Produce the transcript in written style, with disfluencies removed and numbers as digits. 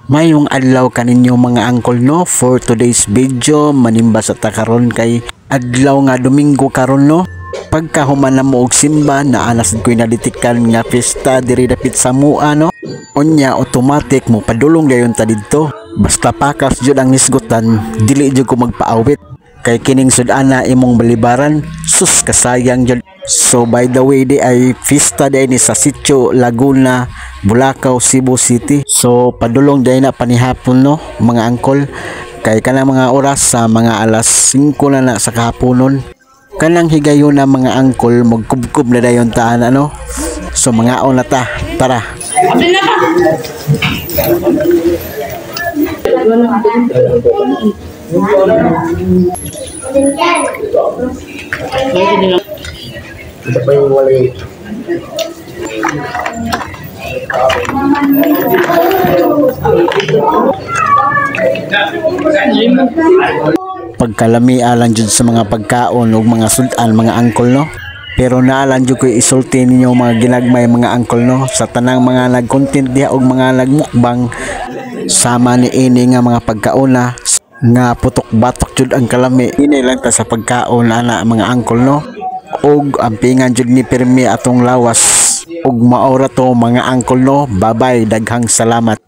Mayong adlaw kaninyo mga angkol no, for today's video manimba sa takaron kay adlaw nga Domingo karon no. Pagkahuman na mo og simba na anas ko'y naditikan nga pista diri dapit sa mua no. Unya automatic mo padulong dayon ta didto. Basta pakas jud ang nisgutan, dili jud ko magpaawit. Kay kining sud-ana imong balibaran, sus kasayang jud. So by the way di ay pista day ni sa Sitio Laguna, Bulacau, Cebu City. So padulong day na panihapon no mga angkol. Kay kanang mga oras sa mga alas 5 na sa kahaponon. Kanang higayon na mga angkol magkubkob na dayon taan ano. So mga on na ta, tara. Abin na pa. Ito pa yung walay. Pagkalami alang jud sa mga pagkaon ug mga sudan mga angkol no. Pero naalan jud ko isulti ninyo mga ginagmay mga angkol no sa tanang mga nag-content diha ug mga nagmukbang sama ni ini nga mga pagkaon nga putok batok jud ang kalami. Ini lang ta sa pagkaon ana mga angkol no. Og ampingan jud ni pirmi atong lawas ug maura to mga angkol no. Bye-bye, daghang salamat.